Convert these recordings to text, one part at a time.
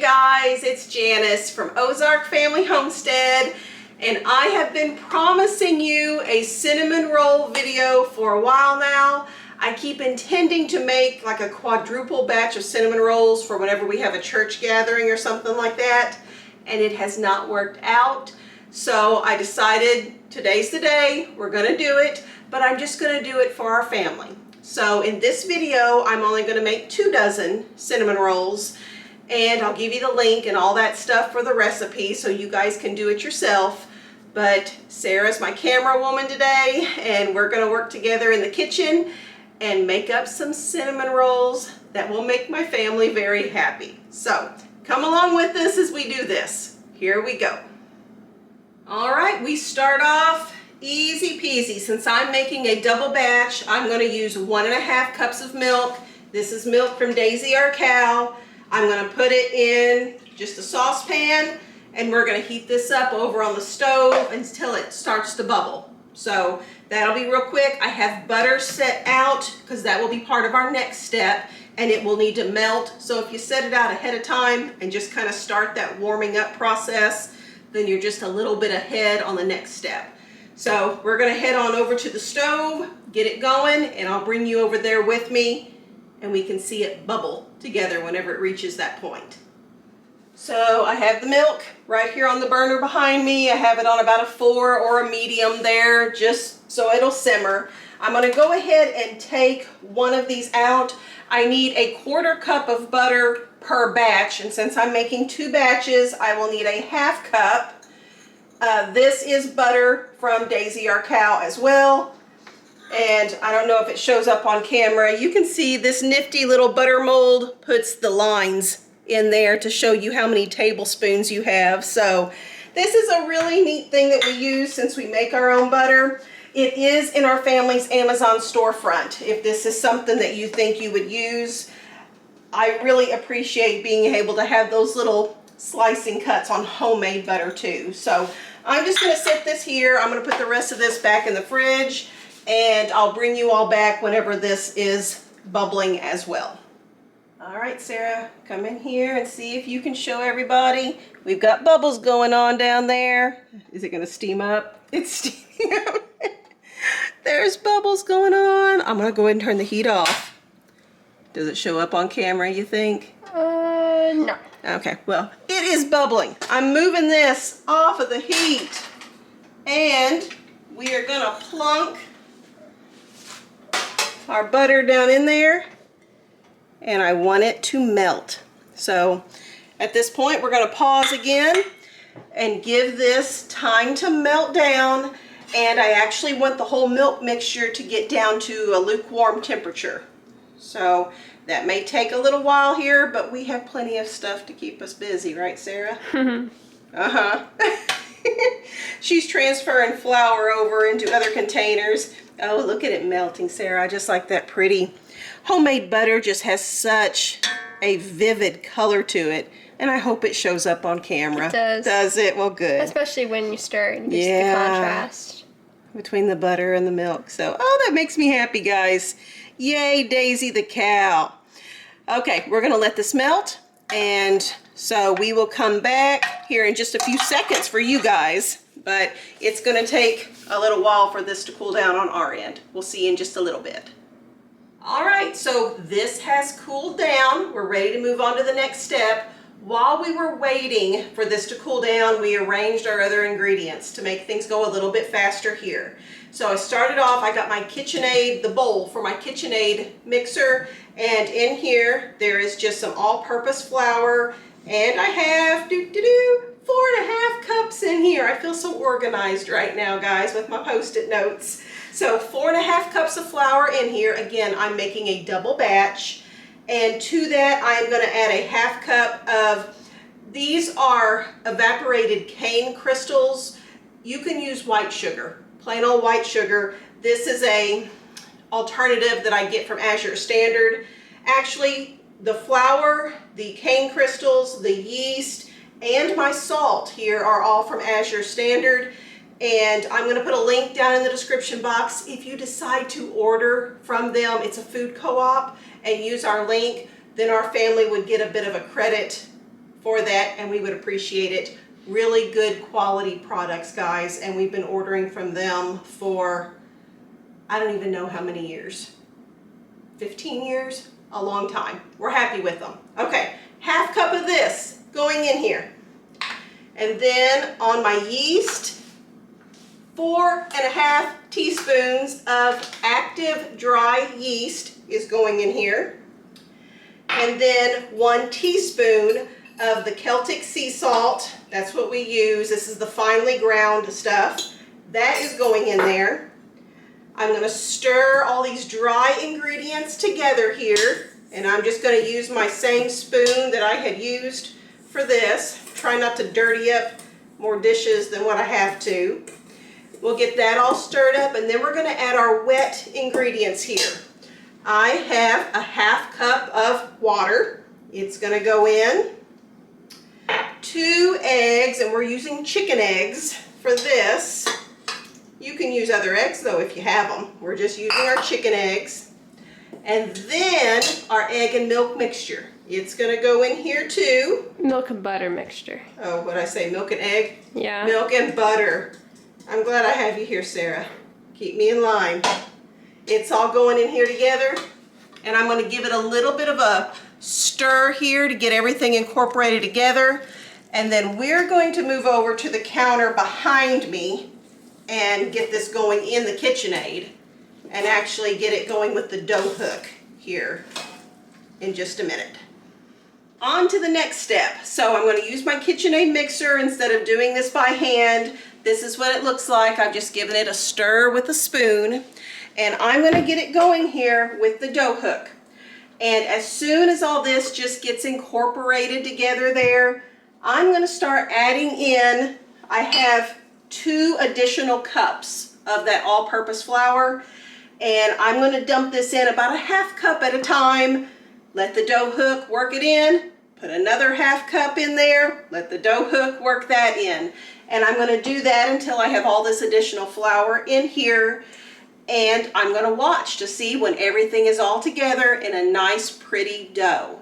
guys, it's Janice from Ozark Family Homestead, and I have been promising you a cinnamon roll video for a while now. I keep intending to make like a quadruple batch of cinnamon rolls for whenever we have a church gathering or something like that, and it has not worked out. So I decided today's the day, we're gonna do it, but I'm just gonna do it for our family. So in this video, I'm only gonna make 2 dozen cinnamon rolls, and I'll give you the link and all that stuff for the recipe so you guys can do it yourself. But Sarah's my camera woman today, and we're gonna work together in the kitchen and make up some cinnamon rolls that will make my family very happy. So come along with us as we do this. Here we go. All right, we start off easy peasy. Since I'm making a double batch, I'm gonna use 1.5 cups of milk. This is milk from Daisy, our cow. I'm gonna put it in just a saucepan, and we're gonna heat this up over on the stove until it starts to bubble. So that'll be real quick. I have butter set out because that will be part of our next step, and it will need to melt. So if you set it out ahead of time and just kind of start that warming up process, then you're just a little bit ahead on the next step. So we're gonna head on over to the stove, get it going, and I'll bring you over there with me, and we can see it bubble together whenever it reaches that point. So I have the milk right here on the burner behind me. I have it on about a 4 or a medium there, just so it'll simmer. I'm gonna go ahead and take one of these out. I need a 1/4 cup of butter per batch, and since I'm making 2 batches, I will need a 1/2 cup. This is butter from Daisy, our cow, as well. And I don't know if it shows up on camera. You can see this nifty little butter mold puts the lines in there to show you how many tablespoons you have. So this is a really neat thing that we use since we make our own butter. It is in our family's Amazon storefront. If this is something that you think you would use, I really appreciate being able to have those little slicing cuts on homemade butter too. So I'm just gonna set this here. I'm gonna put the rest of this back in the fridge, and I'll bring you all back whenever this is bubbling as well. All right, Sarah, come in here and see if you can show everybody. We've got bubbles going on down there. Is it gonna steam up? It's steaming up. There's bubbles going on. I'm gonna go ahead and turn the heat off. Does it show up on camera, you think? No. Okay, well, it is bubbling. I'm moving this off of the heat, and we are gonna plunk our butter down in there, and I want it to melt. So at this point, we're gonna pause again and give this time to melt down, and I actually want the whole milk mixture to get down to a lukewarm temperature. So that may take a little while here, but we have plenty of stuff to keep us busy, right, Sarah? Uh-huh. She's transferring flour over into other containers. Oh, look at it melting, Sarah. I just like that pretty. Homemade butter just has such a vivid color to it, and I hope it shows up on camera. It does. Does it? Well, good. Especially when you stir and just the contrast. Between the butter and the milk. So, oh, that makes me happy, guys. Yay, Daisy the cow. Okay, we're gonna let this melt, and so we will come back here in just a few seconds for you guys, but it's gonna take a little while for this to cool down on our end. We'll see in just a little bit. All right, so this has cooled down. We're ready to move on to the next step. While we were waiting for this to cool down, we arranged our other ingredients to make things go a little bit faster here. So I started off, I got my KitchenAid, the bowl for my KitchenAid mixer, and in here there is just some all-purpose flour, and I have 4.5 cups in here. I feel so organized right now, guys, with my Post-it notes. So 4.5 cups of flour in here. Again, I'm making a double batch. And to that, I'm going to add a 1/2 cup of, these are evaporated cane crystals. You can use white sugar, plain old white sugar. This is a alternative that I get from Azure Standard. Actually, the flour, the cane crystals, the yeast, and my salt here are all from Azure Standard. And I'm going to put a link down in the description box. If you decide to order from them, it's a food co-op, and use our link, then our family would get a bit of a credit for that, and we would appreciate it. Really good quality products, guys, and we've been ordering from them for I don't even know how many years. 15 years? A long time. We're happy with them. Okay, half cup of this going in here. And then on my yeast, 4.5 teaspoons of active dry yeast is going in here. And then 1 teaspoon of the Celtic sea salt. That's what we use. This is the finely ground stuff. That is going in there. I'm going to stir all these dry ingredients together here. And I'm just going to use my same spoon that I had used for this. Try not to dirty up more dishes than what I have to. We'll get that all stirred up, and then we're going to add our wet ingredients here. I have a half cup of water. It's going to go in. 2 eggs, and we're using chicken eggs for this. You can use other eggs though if you have them. We're just using our chicken eggs. And then our egg and milk mixture. It's going to go in here too. Milk and butter mixture. Oh, what'd I say? Milk and egg? Yeah. Milk and butter. I'm glad I have you here, Sarah. Keep me in line. It's all going in here together. And I'm going to give it a little bit of a stir here to get everything incorporated together. And then we're going to move over to the counter behind me and get this going in the KitchenAid and actually get it going with the dough hook here in just a minute. On to the next step. So I'm going to use my KitchenAid mixer instead of doing this by hand. This is what it looks like. I've just given it a stir with a spoon. And I'm going to get it going here with the dough hook. And as soon as all this just gets incorporated together there, I'm going to start adding in, I have 2 additional cups of that all-purpose flour. And I'm going to dump this in about a half cup at a time. Let the dough hook work it in. Put another half cup in there. Let the dough hook work that in. And I'm going to do that until I have all this additional flour in here. And I'm going to watch to see when everything is all together in a nice pretty dough.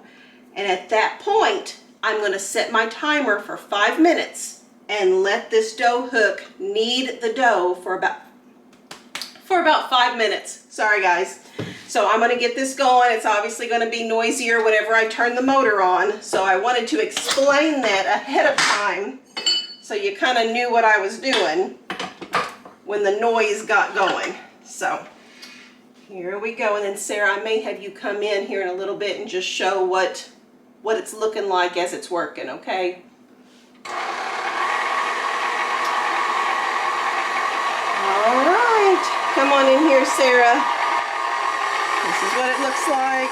And at that point, I'm going to set my timer for 5 minutes and let this dough hook knead the dough for about 5 minutes. Sorry guys. So I'm going to get this going. It's obviously going to be noisier whenever I turn the motor on. So I wanted to explain that ahead of time so you kind of knew what I was doing when the noise got going. So here we go. And then Sarah, I may have you come in here in a little bit and just show what it's looking like as it's working, okay? All right, come on in here, Sarah. This is what it looks like.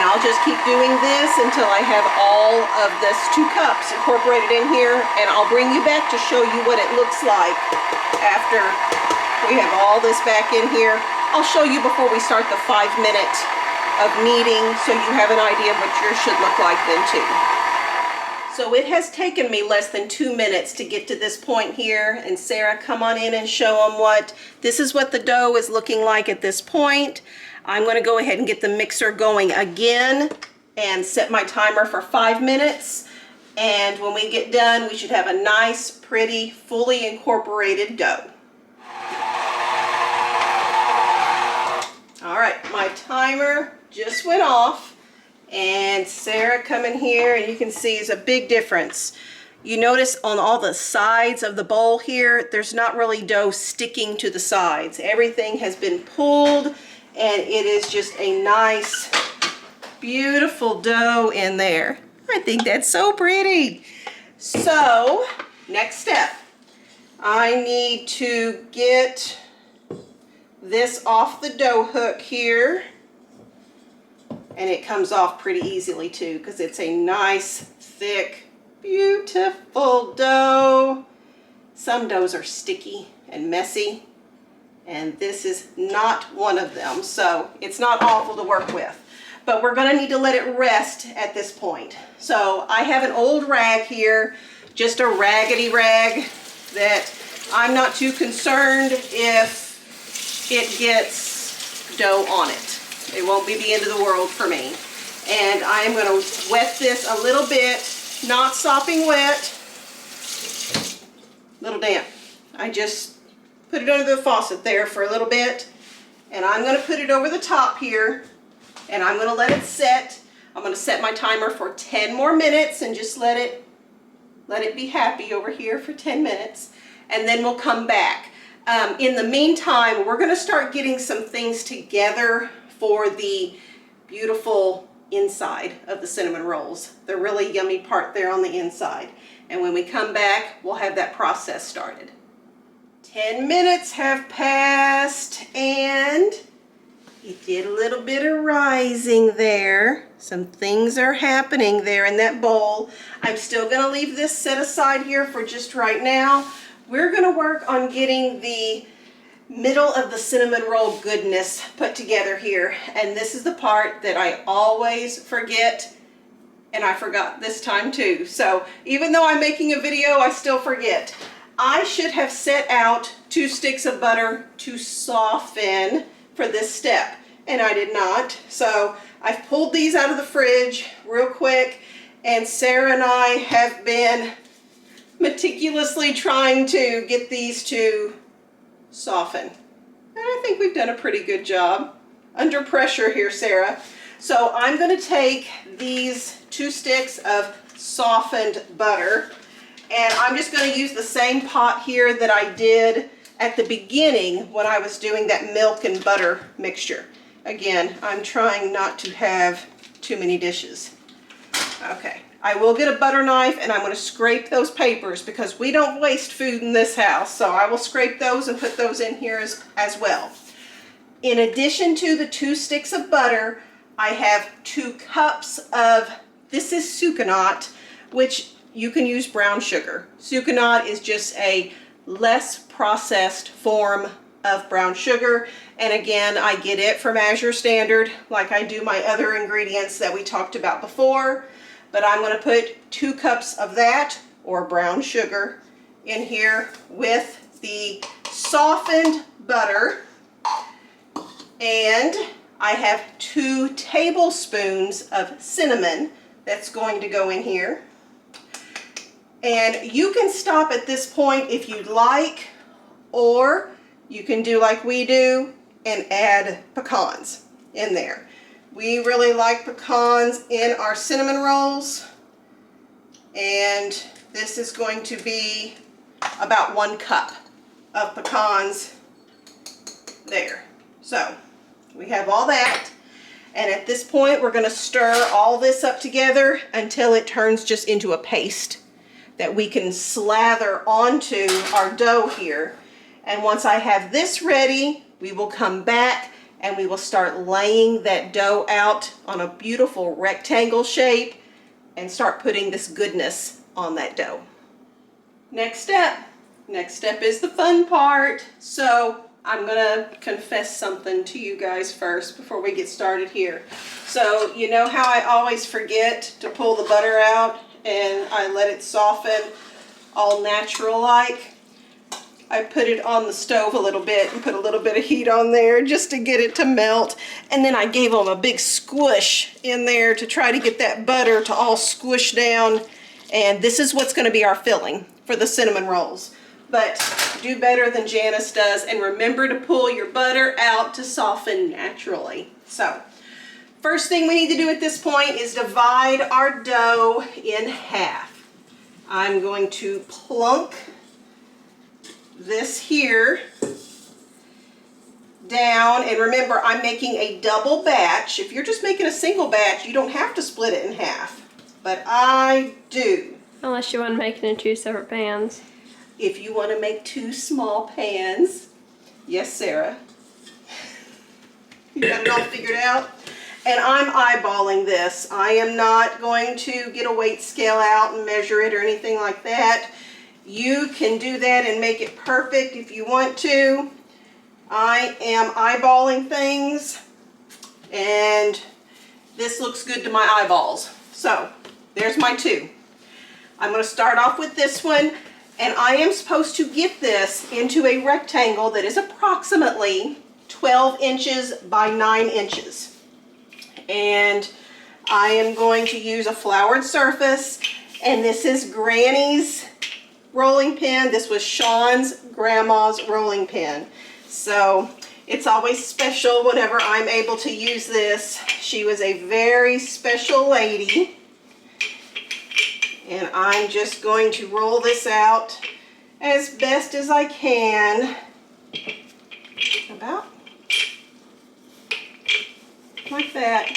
I'll just keep doing this until I have all of this 2 cups incorporated in here, and I'll bring you back to show you what it looks like after we have all this back in here. I'll show you before we start the 5 minute of kneading so you have an idea of what yours should look like then too. So it has taken me less than 2 minutes to get to this point here, and Sarah, come on in and show them this is what the dough is looking like at this point. I'm going to go ahead and get the mixer going again and set my timer for 5 minutes. And when we get done, we should have a nice, pretty, fully incorporated dough. All right, my timer just went off. And Sarah, come in here and you can see it's a big difference. You notice on all the sides of the bowl here, there's not really dough sticking to the sides. Everything has been pulled. And it is just a nice, beautiful dough in there. I think that's so pretty. So, next step. I need to get this off the dough hook here. And it comes off pretty easily too, because it's a nice, thick, beautiful dough. Some doughs are sticky and messy. And this is not one of them, so it's not awful to work with. But we're gonna need to let it rest at this point. So I have an old rag here, just a raggedy rag that I'm not too concerned if it gets dough on it. It won't be the end of the world for me. And I'm gonna wet this a little bit, not sopping wet, a little damp. I just put it under the faucet there for a little bit, and I'm gonna put it over the top here, and I'm gonna let it set. I'm gonna set my timer for 10 more minutes and just let it be happy over here for 10 minutes, and then we'll come back. In the meantime, we're gonna start getting some things together for the beautiful inside of the cinnamon rolls. The really yummy part there on the inside. And when we come back, we'll have that process started. 10 minutes have passed, and it did a little bit of rising there. Some things are happening there in that bowl. I'm still gonna leave this set aside here for just right now. We're gonna work on getting the middle of the cinnamon roll goodness put together here. And this is the part that I always forget, and I forgot this time too. So even though I'm making a video, I still forget. I should have set out 2 sticks of butter to soften for this step, and I did not. So I've pulled these out of the fridge real quick, and Sarah and I have been meticulously trying to get these to soften. And I think we've done a pretty good job. Under pressure here, Sarah. So I'm going to take these 2 sticks of softened butter, and I'm just going to use the same pot here that I did at the beginning when I was doing that milk and butter mixture. Again, I'm trying not to have too many dishes. Okay, I will get a butter knife, and I'm going to scrape those papers because we don't waste food in this house. So I will scrape those and put those in here as well. In addition to the 2 sticks of butter, I have 2 cups of, this is sucanat, which you can use brown sugar. Sucanat is just a less processed form of brown sugar. And again, I get it from Azure Standard, like I do my other ingredients that we talked about before. But I'm going to put 2 cups of that, or brown sugar, in here with the softened butter. And I have 2 tablespoons of cinnamon that's going to go in here. And you can stop at this point if you'd like, or you can do like we do and add pecans in there. We really like pecans in our cinnamon rolls, and this is going to be about 1 cup of pecans there. So we have all that, and at this point we're going to stir all this up together until it turns just into a paste that we can slather onto our dough here. And once I have this ready, we will come back and we will start laying that dough out on a beautiful rectangle shape and start putting this goodness on that dough. Next step is the fun part. So I'm gonna confess something to you guys first before we get started here. So you know how I always forget to pull the butter out and I let it soften all natural like? I put it on the stove a little bit and put a little bit of heat on there just to get it to melt. And then I gave them a big squish in there to try to get that butter to all squish down. And this is what's going to be our filling for the cinnamon rolls. But do better than Janice does, and remember to pull your butter out to soften naturally. So first thing we need to do at this point is divide our dough in half. I'm going to plunk this here down, and remember, I'm making a double batch. If you're just making a single batch, you don't have to split it in half, but I do. Unless you want to make it in 2 separate pans. If you want to make 2 small pans, yes, Sarah, you got it all figured out. And I'm eyeballing this. I am not going to get a weight scale out and measure it or anything like that. You can do that and make it perfect if you want to. I am eyeballing things, and this looks good to my eyeballs. So there's my 2. I'm going to start off with this one, and I am supposed to get this into a rectangle that is approximately 12 inches by 9 inches. And I am going to use a floured surface, and this is Granny's rolling pin. This was Shawn's grandma's rolling pin. So it's always special whenever I'm able to use this. She was a very special lady. And I'm just going to roll this out as best as I can. About like that.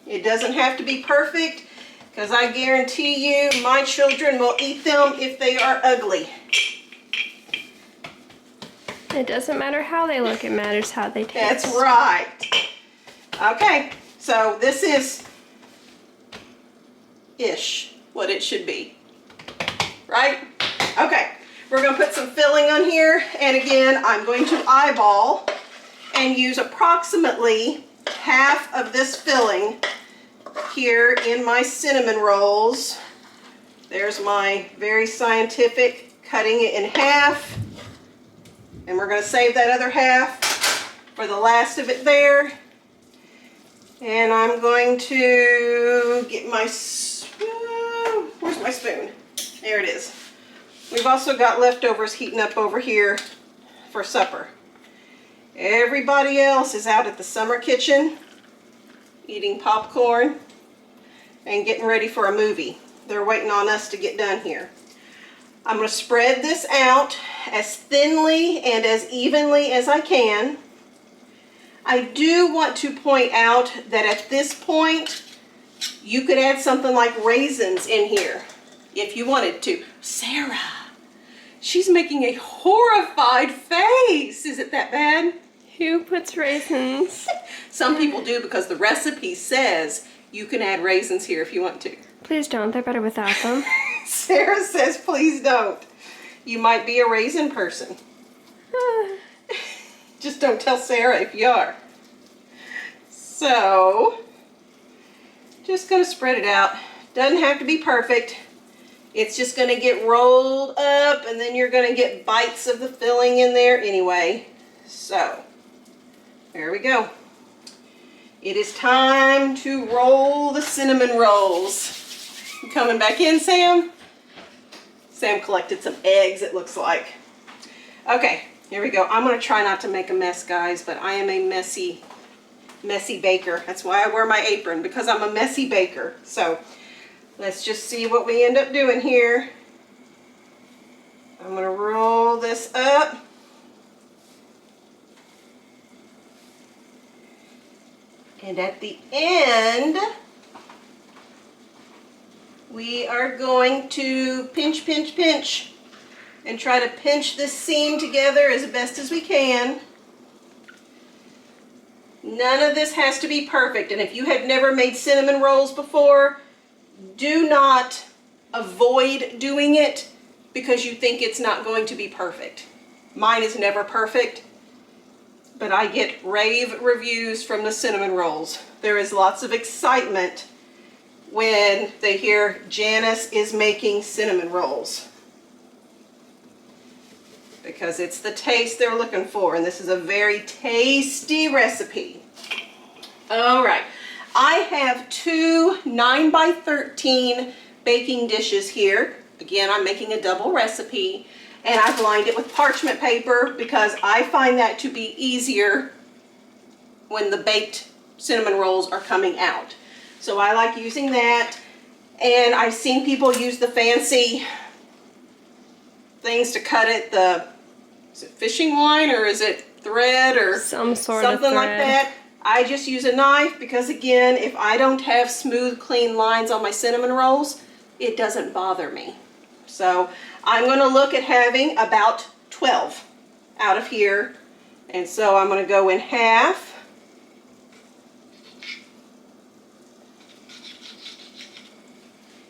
It doesn't have to be perfect, because I guarantee you my children will eat them if they are ugly. It doesn't matter how they look, it matters how they taste. That's right. Okay, so this is what it should be, right? Okay, we're going to put some filling on here, and again, I'm going to eyeball and use approximately half of this filling here in my cinnamon rolls. There's my very scientific cutting it in half, and we're going to save that other half for the last of it there. And I'm going to get my, where's my spoon? There it is. We've also got leftovers heating up over here for supper. Everybody else is out at the summer kitchen eating popcorn and getting ready for a movie. They're waiting on us to get done here. I'm going to spread this out as thinly and as evenly as I can. I do want to point out that at this point, you could add something like raisins in here if you wanted to. Sarah, she's making a horrified face. Is it that bad? Who puts raisins? Some people do, because the recipe says you can add raisins here if you want to. Please don't, they're better without them. Sarah says please don't. You might be a raisin person. Just don't tell Sarah if you are. So, just going to spread it out. Doesn't have to be perfect. It's just going to get rolled up, and then you're going to get bites of the filling in there anyway. So, there we go. It is time to roll the cinnamon rolls. You coming back in, Sam? Sam collected some eggs, it looks like. Okay, here we go. I'm going to try not to make a mess, guys, but I am a messy baker. That's why I wear my apron, because I'm a messy baker. So let's just see what we end up doing here. I'm going to roll this up. And at the end, we are going to pinch, pinch, pinch, and try to pinch this seam together as best as we can. None of this has to be perfect, and if you have never made cinnamon rolls before, do not avoid doing it because you think it's not going to be perfect. Mine is never perfect, but I get rave reviews from the cinnamon rolls. There is lots of excitement when they hear Janice is making cinnamon rolls, because it's the taste they're looking for, and this is a very tasty recipe. All right, I have two 9x13 baking dishes here. Again, I'm making a double recipe, and I've lined it with parchment paper because I find that to be easier when the baked cinnamon rolls are coming out. So I like using that, and I've seen people use the fancy things to cut it. Is it fishing line, or is it thread, or something like that? I just use a knife because, again, if I don't have smooth, clean lines on my cinnamon rolls, it doesn't bother me. So I'm going to look at having about 12 out of here, and so I'm going to go in half.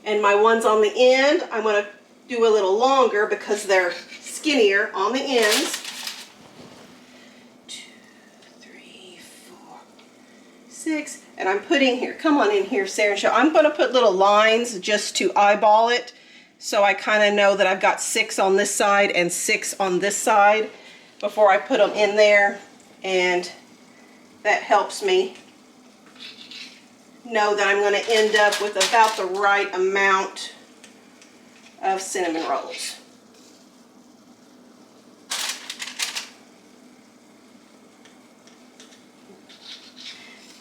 And my ones on the end, I'm going to do a little longer because they're skinnier on the ends. 6, and I'm putting here, come on in here, Sarah and Shawn. I'm going to put little lines just to eyeball it, so I kind of know that I've got 6 on this side and 6 on this side before I put them in there, and that helps me know that I'm going to end up with about the right amount of cinnamon rolls.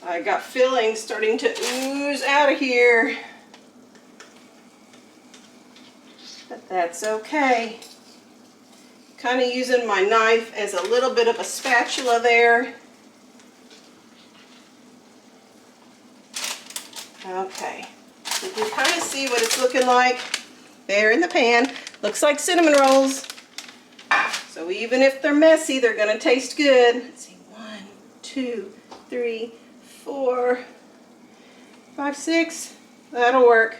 I got fillings starting to ooze out of here, but that's okay. Kind of using my knife as a little bit of a spatula there. Okay, you can kind of see what it's looking like there in the pan. Looks like cinnamon rolls. So even if they're messy, they're going to taste good. Let's see, 1, 2, 3, 4, 5, 6. That'll work.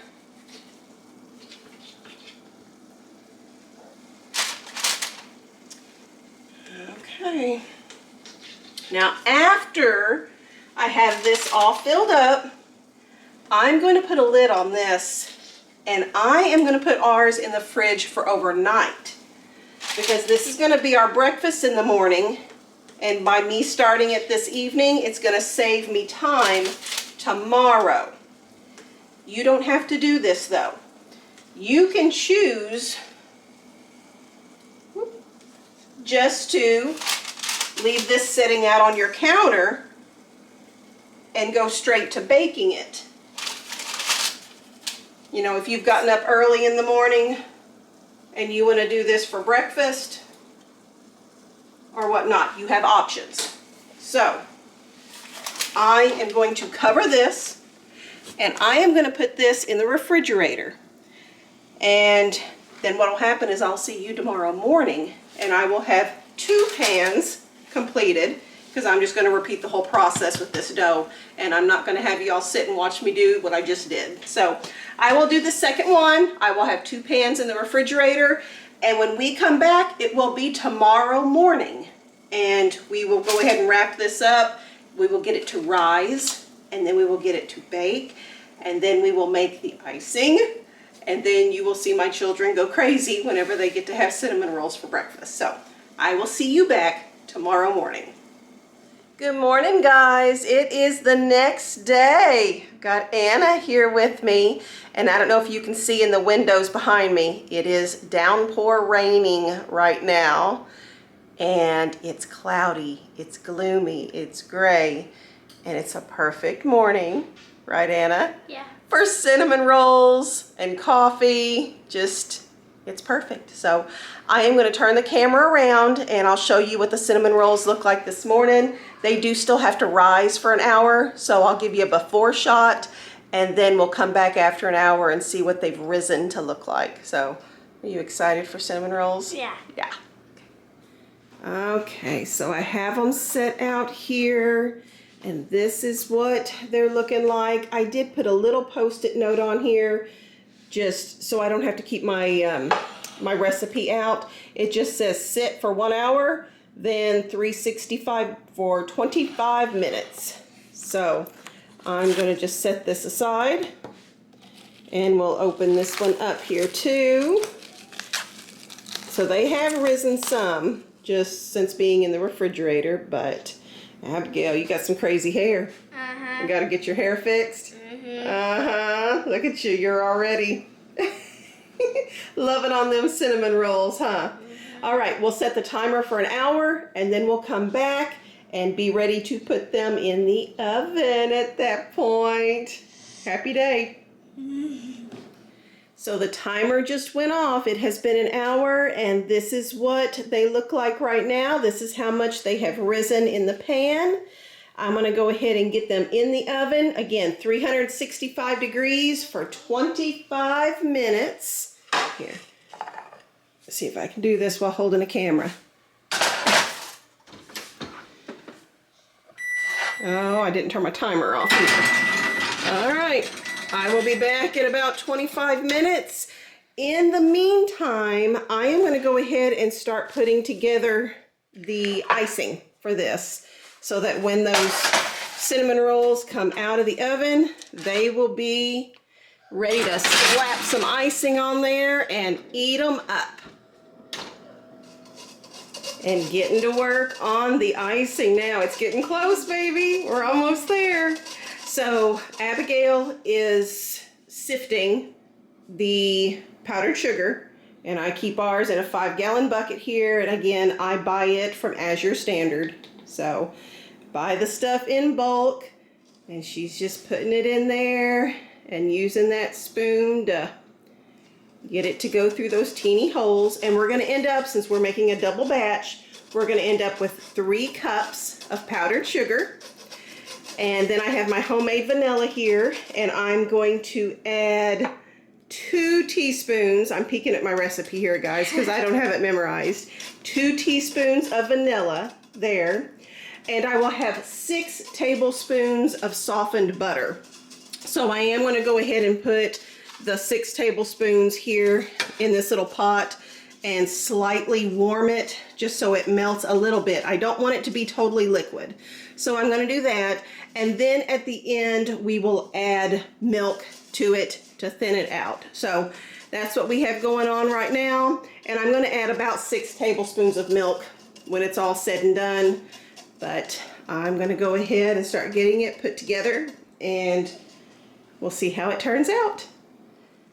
Okay. Now after I have this all filled up, I'm going to put a lid on this, and I am going to put ours in the fridge for overnight, because this is going to be our breakfast in the morning, and by me starting it this evening, it's going to save me time tomorrow. You don't have to do this though. You can choose just to leave this sitting out on your counter and go straight to baking it. You know, if you've gotten up early in the morning and you want to do this for breakfast or whatnot, you have options. So I am going to cover this, and I am going to put this in the refrigerator. And then what will happen is I'll see you tomorrow morning, and I will have 2 pans completed, because I'm just going to repeat the whole process with this dough, and I'm not going to have you all sit and watch me do what I just did. So I will do the second one. I will have 2 pans in the refrigerator, and when we come back, it will be tomorrow morning, and we will go ahead and wrap this up. We will get it to rise, and then we will get it to bake, and then we will make the icing, and then you will see my children go crazy whenever they get to have cinnamon rolls for breakfast. So I will see you back tomorrow morning. Good morning, guys. It is the next day. Got Anna here with me, and I don't know if you can see in the windows behind me, it is downpour raining right now, and it's cloudy, it's gloomy, it's gray, and it's a perfect morning, right, Anna? Yeah. For cinnamon rolls and coffee. Just, it's perfect. So I am going to turn the camera around, and I'll show you what the cinnamon rolls look like this morning. They do still have to rise for an hour, so I'll give you a before shot, and then we'll come back after an hour and see what they've risen to look like. So are you excited for cinnamon rolls? Yeah. Yeah. Okay, so I have them set out here, and this is what they're looking like. I did put a little post-it note on here just so I don't have to keep my my recipe out. It just says sit for 1 hour, then 365 for 25 minutes. So I'm going to just set this aside, and we'll open this one up here too. So they have risen some just since being in the refrigerator, but Abigail, you got some crazy hair. Uh-huh. You got to get your hair fixed. Mm-hmm. Uh-huh. Look at you. You're already loving on them cinnamon rolls, huh? Mm-hmm. All right. We'll set the timer for an hour, and then we'll come back and be ready to put them in the oven at that point. Happy day. So the timer just went off. It has been an hour, and this is what they look like right now. This is how much they have risen in the pan. I'm going to go ahead and get them in the oven. Again, 365 degrees for 25 minutes. Here, let's see if I can do this while holding a camera. Oh, I didn't turn my timer off either. All right. I will be back in about 25 minutes. In the meantime, I am going to go ahead and start putting together the icing for this, so that when those cinnamon rolls come out of the oven, they will be ready to slap some icing on there and eat them up. And getting to work on the icing now. It's getting close, baby. We're almost there. So Abigail is sifting the powdered sugar, and I keep ours in a 5-gallon bucket here. And again, I buy it from Azure Standard. So buy the stuff in bulk, and she's just putting it in there and using that spoon to get it to go through those teeny holes. And we're going to end up, since we're making a double batch, we're going to end up with 3 cups of powdered sugar. And then I have my homemade vanilla here, and I'm going to add 2 teaspoons. I'm peeking at my recipe here, guys, because I don't have it memorized. 2 teaspoons of vanilla there. And I will have 6 tablespoons of softened butter. So I am going to go ahead and put the 6 tablespoons here in this little pot and slightly warm it just so it melts a little bit. I don't want it to be totally liquid. So I'm going to do that. And then at the end, we will add milk to it to thin it out. So that's what we have going on right now. And I'm going to add about 6 tablespoons of milk when it's all said and done. But I'm going to go ahead and start getting it put together, and we'll see how it turns out.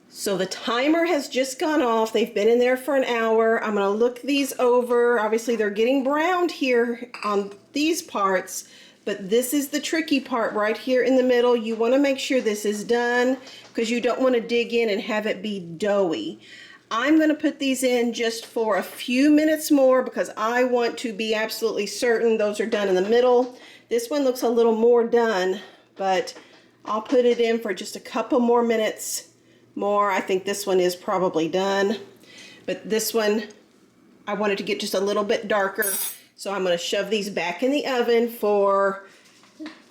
So the timer has just gone off. They've been in there for an hour. I'm going to look these over. Obviously they're getting browned here on these parts, but this is the tricky part right here in the middle. You want to make sure this is done because you don't want to dig in and have it be doughy. I'm going to put these in just for a few minutes more because I want to be absolutely certain those are done in the middle. This one looks a little more done, but I'll put it in for just a couple more minutes more. I think this one is probably done, but this one I wanted to get just a little bit darker, so I'm going to shove these back in the oven for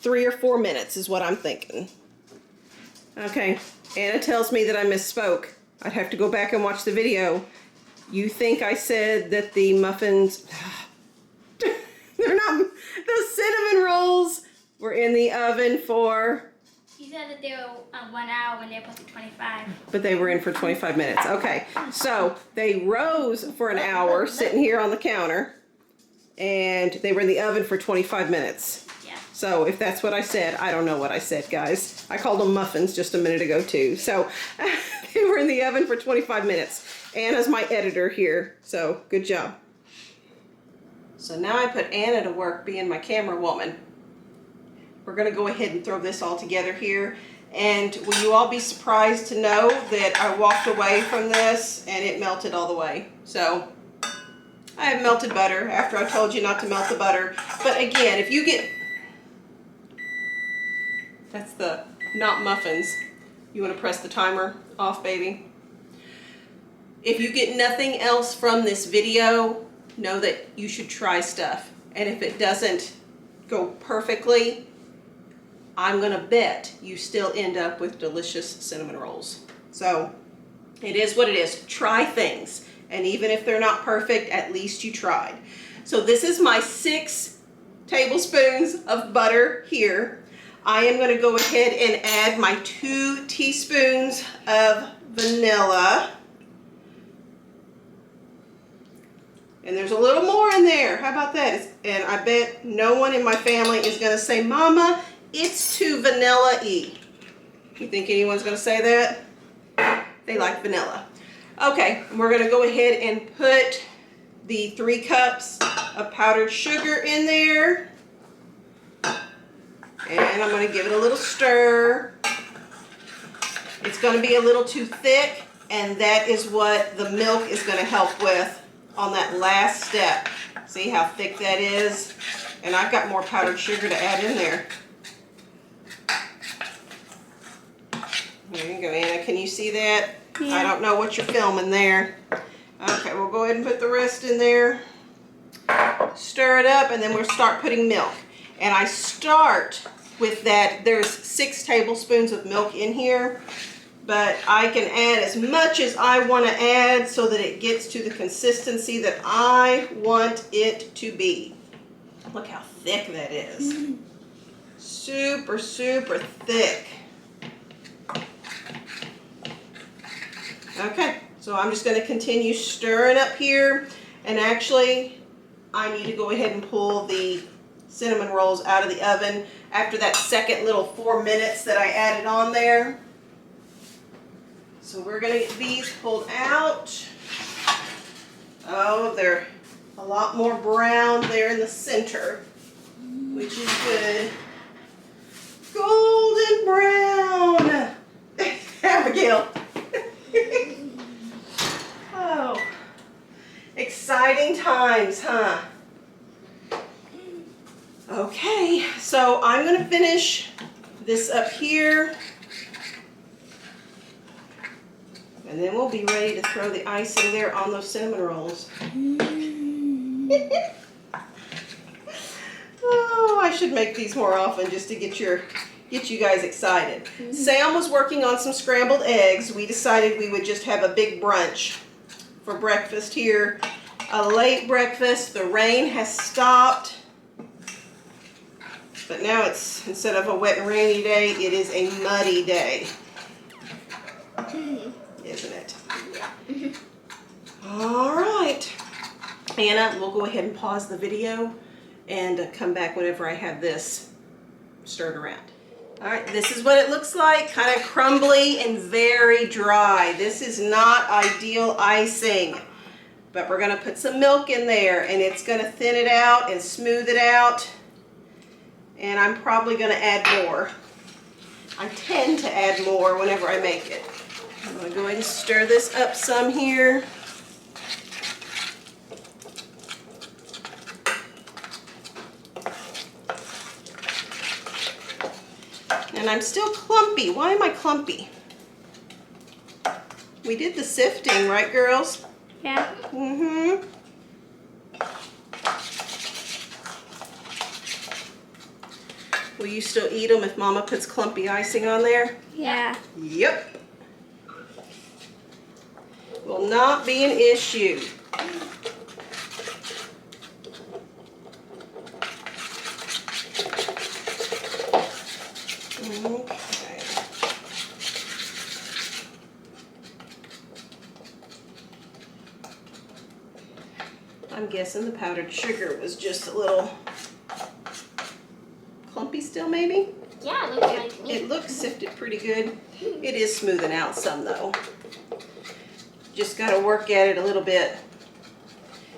3 or 4 minutes is what I'm thinking. Okay, Anna tells me that I misspoke. I'd have to go back and watch the video. You think I said that the muffins, they're not, the cinnamon rolls were in the oven for, You said that they were 1 hour when they were supposed to be 25. but they were in for 25 minutes. Okay, so they rose for an hour sitting here on the counter, and they were in the oven for 25 minutes. Yeah. So if that's what I said, I don't know what I said, guys. I called them muffins just a minute ago too. So they were in the oven for 25 minutes. Anna's my editor here, so good job. So now I put Anna to work being my camera woman. We're gonna go ahead and throw this all together here. And will you all be surprised to know that I walked away from this and it melted all the way. So I have melted butter after I told you not to melt the butter. But again, if you get, that's the not muffins. You want to press the timer off, baby. If you get nothing else from this video, know that you should try stuff. And if it doesn't go perfectly, I'm going to bet you still end up with delicious cinnamon rolls. So it is what it is. Try things. And even if they're not perfect, at least you tried. So this is my 6 tablespoons of butter here. I am going to go ahead and add my 2 teaspoons of vanilla. And there's a little more in there. How about that? And I bet no one in my family is going to say, Mama, it's too vanilla-y. You think anyone's going to say that? They like vanilla. Okay, we're going to go ahead and put the 3 cups of powdered sugar in there. And I'm going to give it a little stir. It's going to be a little too thick, and that is what the milk is going to help with on that last step. See how thick that is? And I've got more powdered sugar to add in there. There you go, Anna. Can you see that? Yeah. I don't know what you're filming there. Okay, we'll go ahead and put the rest in there. Stir it up, and then we'll start putting milk. And I start with that. There's 6 tablespoons of milk in here, but I can add as much as I want to add so that it gets to the consistency that I want it to be. Look how thick that is. super, super thick. Okay, so I'm just going to continue stirring up here, and actually I need to go ahead and pull the cinnamon rolls out of the oven after that second little 4 minutes that I added on there. So we're going to get these pulled out. Oh, they're a lot more brown there in the center, which is good. Golden brown. Abigail. Oh, exciting times, huh? Okay, so I'm going to finish this up here, and then we'll be ready to throw the icing there on those cinnamon rolls. Oh, I should make these more often just to get you guys excited. Sam was working on some scrambled eggs. We decided we would just have a big brunch for breakfast here. A late breakfast. The rain has stopped. But now it's, instead of a wet and rainy day, it is a muddy day. Isn't it? All right. Anna, we'll go ahead and pause the video and come back whenever I have this stirred around. All right, this is what it looks like, kind of crumbly and very dry. This is not ideal icing, but we're gonna put some milk in there and it's gonna thin it out and smooth it out. And I'm probably gonna add more. I tend to add more whenever I make it. I'm gonna go ahead and stir this up some here. And I'm still clumpy. Why am I clumpy? We did the sifting, right, girls? Yeah. Mm-hmm. Will you still eat them if Mama puts clumpy icing on there? Yeah. Yep. Will not be an issue. Okay. I'm guessing the powdered sugar was just a little clumpy still, maybe? Yeah, it looks like me. It looks sifted pretty good. It is smoothing out some though. Just got to work at it a little bit.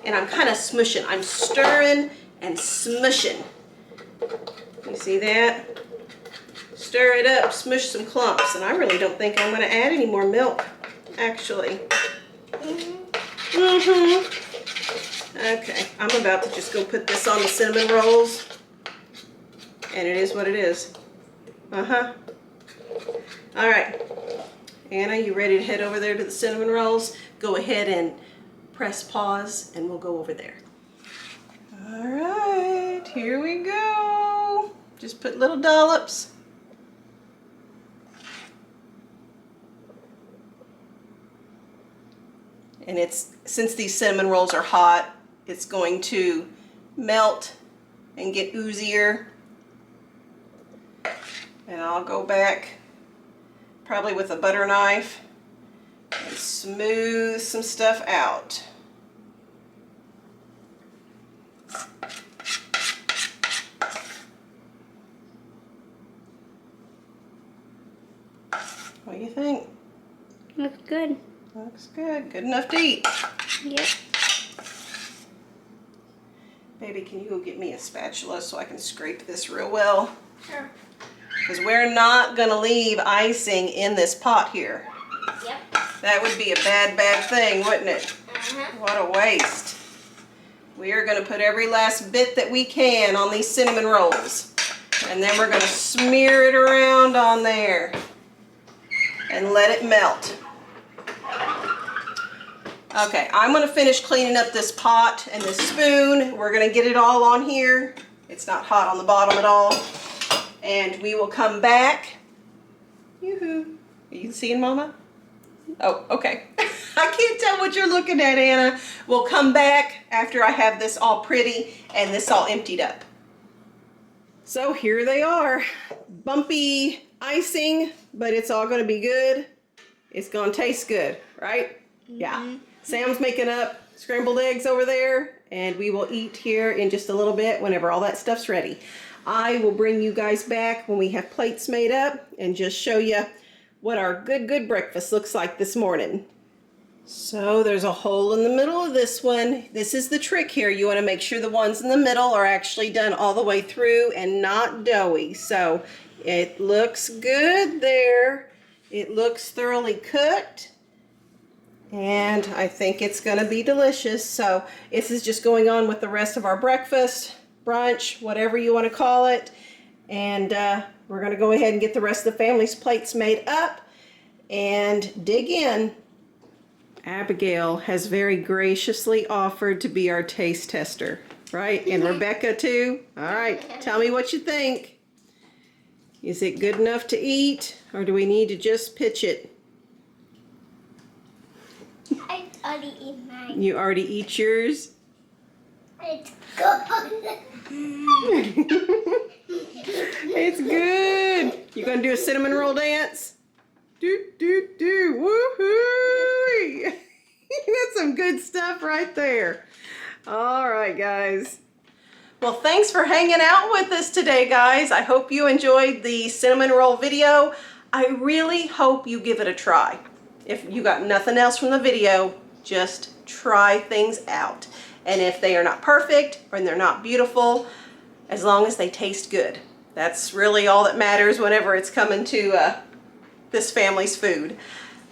And I'm kind of smushing. I'm stirring and smushing. You see that? Stir it up, smush some clumps. And I really don't think I'm going to add any more milk, actually. Okay, I'm about to just go put this on the cinnamon rolls. And it is what it is. All right. Anna, you ready to head over there to the cinnamon rolls? Go ahead and press pause and we'll go over there. All right, here we go. Just put little dollops. And since these cinnamon rolls are hot, it's going to melt and get oozier. And I'll go back probably with a butter knife and smooth some stuff out. What do you think? Looks good. Looks good. Good enough to eat. Yep. Baby, can you go get me a spatula so I can scrape this real well? Sure. Because we're not going to leave icing in this pot here. Yep. That would be a bad, bad thing, wouldn't it? What a waste. We are going to put every last bit that we can on these cinnamon rolls. And then we're going to smear it around on there. And let it melt. Okay, I'm going to finish cleaning up this pot and this spoon. We're going to get it all on here. It's not hot on the bottom at all. And we will come back. Yoo-hoo. Are you seeing Mama? Oh, okay. I can't tell what you're looking at, Anna. We'll come back after I have this all pretty and this all emptied up. So here they are. Bumpy icing, but it's all gonna be good. It's gonna taste good, right? Yeah. Sam's making up scrambled eggs over there, and we will eat here in just a little bit whenever all that stuff's ready. I will bring you guys back when we have plates made up and just show you what our good breakfast looks like this morning. So there's a hole in the middle of this one. This is the trick here. You want to make sure the ones in the middle are actually done all the way through and not doughy. So it looks good there. It looks thoroughly cooked. And I think it's going to be delicious. So this is just going on with the rest of our breakfast, brunch, whatever you want to call it. And we're going to go ahead and get the rest of the family's plates made up and dig in. Abigail has very graciously offered to be our taste tester, right? And Rebecca too. All right, tell me what you think. Is it good enough to eat, or do we need to just pitch it? I already eat mine. You already eat yours? It's good. It's good. You gonna do a cinnamon roll dance? Do, do, do, woohoo! That's some good stuff right there. All right, guys. Well, thanks for hanging out with us today, guys. I hope you enjoyed the cinnamon roll video. I really hope you give it a try. If you got nothing else from the video, just try things out. And if they are not perfect or they're not beautiful, as long as they taste good. That's really all that matters whenever it's coming to this family's food.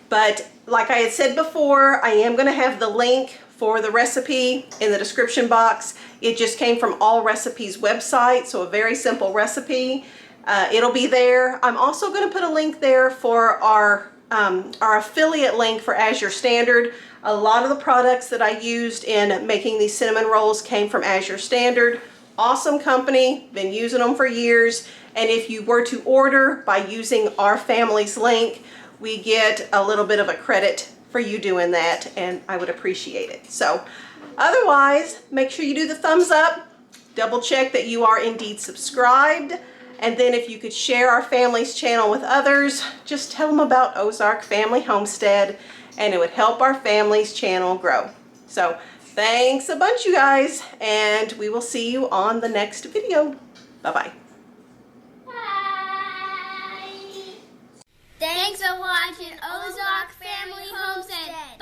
But like I had said before, I am going to have the link for the recipe in the description box. It just came from All Recipes website, so a very simple recipe. It'll be there. I'm also going to put a link there for our affiliate link for Azure Standard. A lot of the products that I used in making these cinnamon rolls came from Azure Standard. Awesome company, been using them for years. And if you were to order by using our family's link, we get a little bit of a credit for you doing that, and I would appreciate it. So otherwise, make sure you do the thumbs up, double check that you are indeed subscribed, and then if you could share our family's channel with others, just tell them about Ozark Family Homestead, and it would help our family's channel grow. So thanks a bunch, you guys, and we will see you on the next video. Bye-bye. Thanks for watching Ozark Family Homestead.